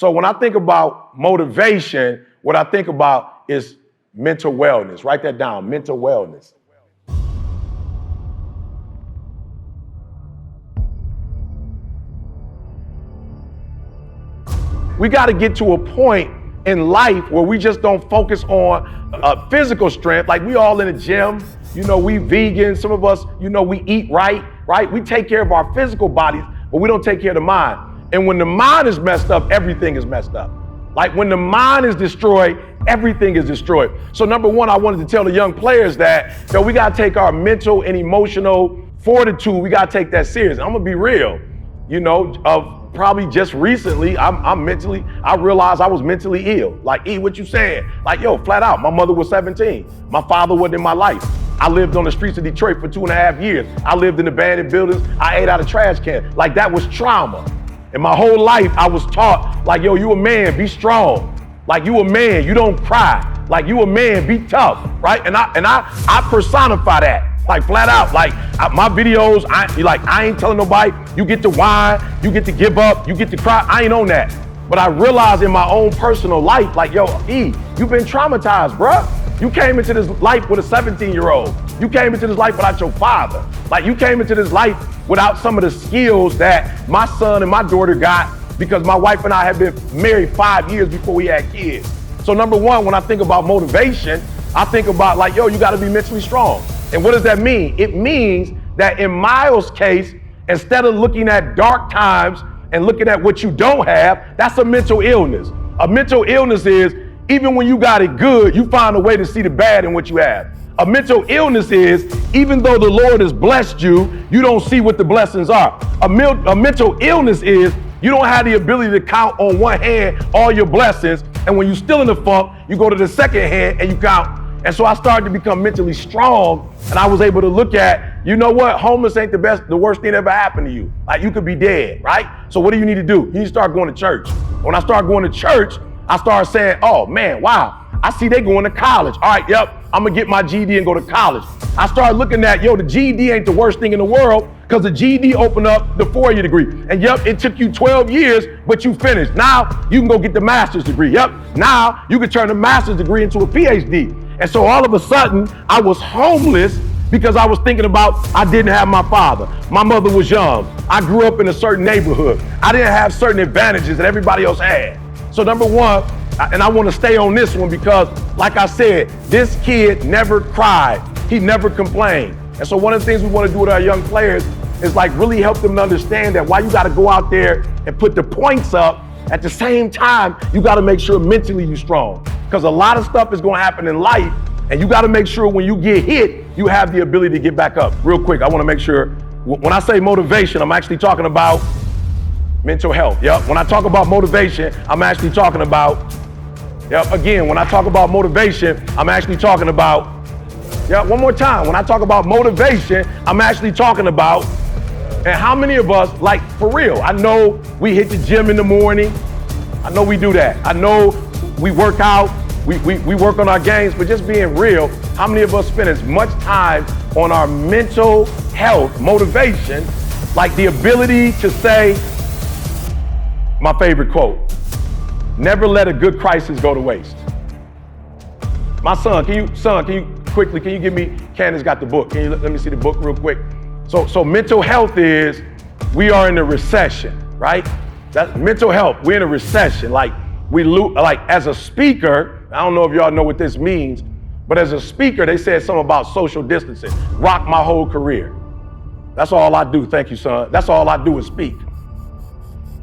So when I think about motivation, what I think about is mental wellness. Write that down, mental wellness. We got to get to a point in life where we just don't focus on physical strength. Like we all in the gym, we vegan, some of us, we eat right? We take care of our physical bodies, but we don't take care of the mind. And when the mind is messed up, everything is messed up. Like when the mind is destroyed, everything is destroyed. So number one, I wanted to tell the young players that we got to take our mental and emotional fortitude, we got to take that serious. I'm going to be real, probably just recently, I realized I was mentally ill. Like, E, what you saying? Like, flat out, my mother was 17. My father wasn't in my life. I lived on the streets of Detroit for 2.5 years. I lived in abandoned buildings. I ate out of trash cans. Like, that was trauma. And my whole life, I was taught, like, you a man, be strong. Like, you a man, you don't cry. Like, you a man, be tough, right? And I personify that. Like flat out, like my videos, I ain't telling nobody, you get to whine, you get to give up, you get to cry, I ain't on that. But I realized in my own personal life, like, E, you've been traumatized, bruh. You came into this life with a 17-year-old. You came into this life without your father. Like you came into this life without some of the skills that my son and my daughter got because my wife and I have been married 5 years before we had kids. So number one, when I think about motivation, I think about like, you gotta be mentally strong. And what does that mean? It means that in Miles' case, instead of looking at dark times and looking at what you don't have, that's a mental illness. A mental illness is, even when you got it good, you find a way to see the bad in what you have. A mental illness is, even though the Lord has blessed you, you don't see what the blessings are. A mental illness is, you don't have the ability to count on one hand all your blessings, and when you're still in the funk, you go to the second hand and you count. And so I started to become mentally strong, and I was able to look at, homeless ain't the worst thing that ever happened to you. Like you could be dead, right? So what do you need to do? You need to start going to church. When I started going to church, I started saying, oh man, wow, I see they going to college. All right, I'm gonna get my GED and go to college. I started looking at, the GED ain't the worst thing in the world because the GED opened up the 4-year degree. And it took you 12 years, but you finished. Now you can go get the master's degree. Now you can turn the master's degree into a PhD. And so all of a sudden, I was homeless because I was thinking about I didn't have my father. My mother was young. I grew up in a certain neighborhood. I didn't have certain advantages that everybody else had. So number one, and I want to stay on this one because, like I said, this kid never cried. He never complained. And so one of the things we want to do with our young players is like really help them to understand that while you got to go out there and put the points up, at the same time, you got to make sure mentally you're strong. Because a lot of stuff is going to happen in life, and you got to make sure when you get hit, you have the ability to get back up. Real quick, I want to make sure, when I say motivation, I'm actually talking about mental health. When I talk about motivation, I'm actually talking about, again, when I talk about motivation, I'm actually talking about, one more time. When I talk about motivation, I'm actually talking about, and how many of us, like for real, I know we hit the gym in the morning. I know we do that. I know we work out, we work on our games, but just being real, how many of us spend as much time on our mental health, motivation, like the ability to say, my favorite quote, never let a good crisis go to waste. My son, can you give me, Candace got the book. Let me see the book real quick. So mental health is, we are in a recession, right? That's mental health, we're in a recession. Like as a speaker, I don't know if y'all know what this means, but as a speaker, they said something about social distancing. Rocked my whole career. That's all I do, thank you, son. That's all I do is speak.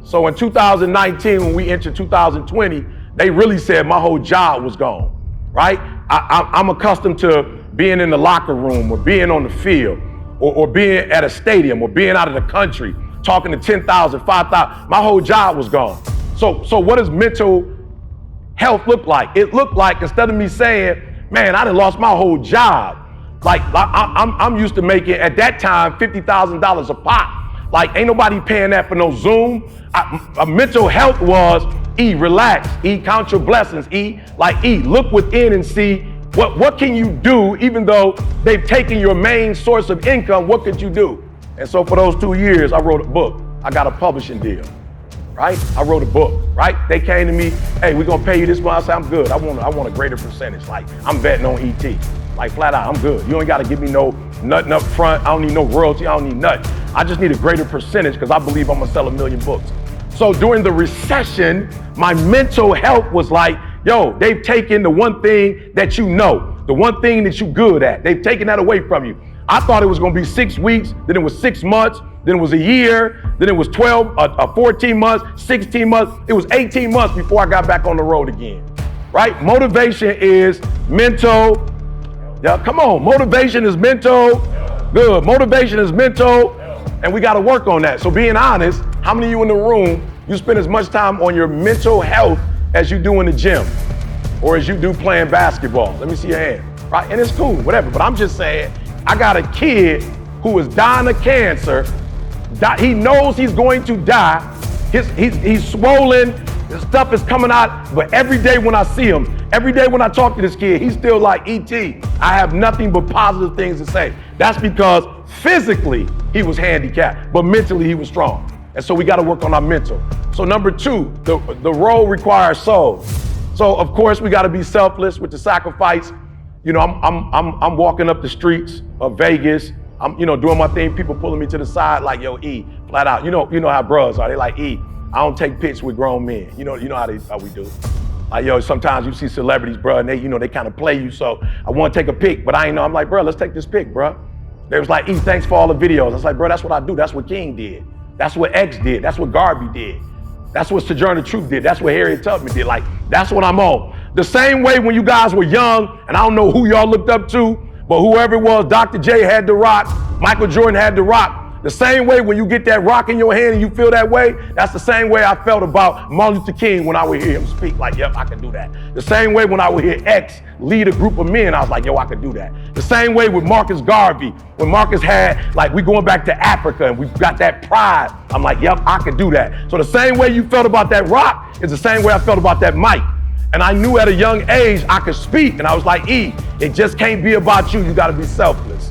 So in 2019, when we entered 2020, they really said my whole job was gone, right? I'm accustomed to being in the locker room or being on the field or being at a stadium or being out of the country, talking to 10,000, 5,000. My whole job was gone. So what does mental health look like? It looked like, instead of me saying, man, I done lost my whole job. Like I'm used to making, at that time, $50,000 a pop. Like ain't nobody paying that for no Zoom. Mental health was, E, relax. E, count your blessings. E, look within and see what can you do, even though they've taken your main source of income, what could you do? And so for those 2 years, I wrote a book. I got a publishing deal. right? I wrote a book, right? They came to me, hey, we're gonna pay you this much. I said, I'm good. I want a greater percentage. Like, I'm betting on ET. Like, flat out, I'm good. You ain't gotta give me no nothing up front. I don't need no royalty. I don't need nothing. I just need a greater percentage because I believe I'm gonna sell 1 million books. So during the recession, my mental health was like, yo, they've taken the one thing that you know, the one thing that you're good at. They've taken that away from you. I thought it was gonna be 6 weeks, then it was 6 months, then it was a year, then it was 14 months, 16 months. It was 18 months before I got back on the road again, right? Motivation is mental. Yeah, come on, motivation is mental. Good, motivation is mental, and we gotta work on that. So being honest, how many of you in the room, you spend as much time on your mental health as you do in the gym or as you do playing basketball? Let me see your hand, right? And it's cool, whatever, but I'm just saying, I got a kid who is dying of cancer. He knows he's going to die. He's swollen, his stuff is coming out, but every day when I see him, every day when I talk to this kid, he's still like, ET, I have nothing but positive things to say. That's because physically he was handicapped, but mentally he was strong. And so we got to work on our mental. So number 2, the role requires soul. So of course we got to be selfless with the sacrifice. You know, I'm walking up the streets of Vegas. I'm, doing my thing. People pulling me to the side like, yo, E, flat out. You know how bros are. They like, E, I don't take pics with grown men. You know how we do. Like, yo, sometimes you see celebrities, bro, and they kind of play you. So I want to take a pic, but I ain't know. I'm like, bro, let's take this pic, bro. They was like, E, thanks for all the videos. I was like, bro, that's what I do. That's what King did. That's what X did. That's what Garvey did. That's what Sojourner Truth did. That's what Harriet Tubman did. Like, that's what I'm on. The same way when you guys were young, and I don't know who y'all looked up to, but whoever it was, Dr. J had the rock, Michael Jordan had the rock. The same way when you get that rock in your hand and you feel that way, that's the same way I felt about Martin Luther King when I would hear him speak, like, yep, I can do that. The same way when I would hear X lead a group of men, I was like, yo, I can do that. The same way with Marcus Garvey, when Marcus had, like, we going back to Africa and we got that pride, I'm like, yep, I can do that. So the same way you felt about that rock is the same way I felt about that mic. And I knew at a young age I could speak, and I was like, E, it just can't be about you. You gotta be selfless.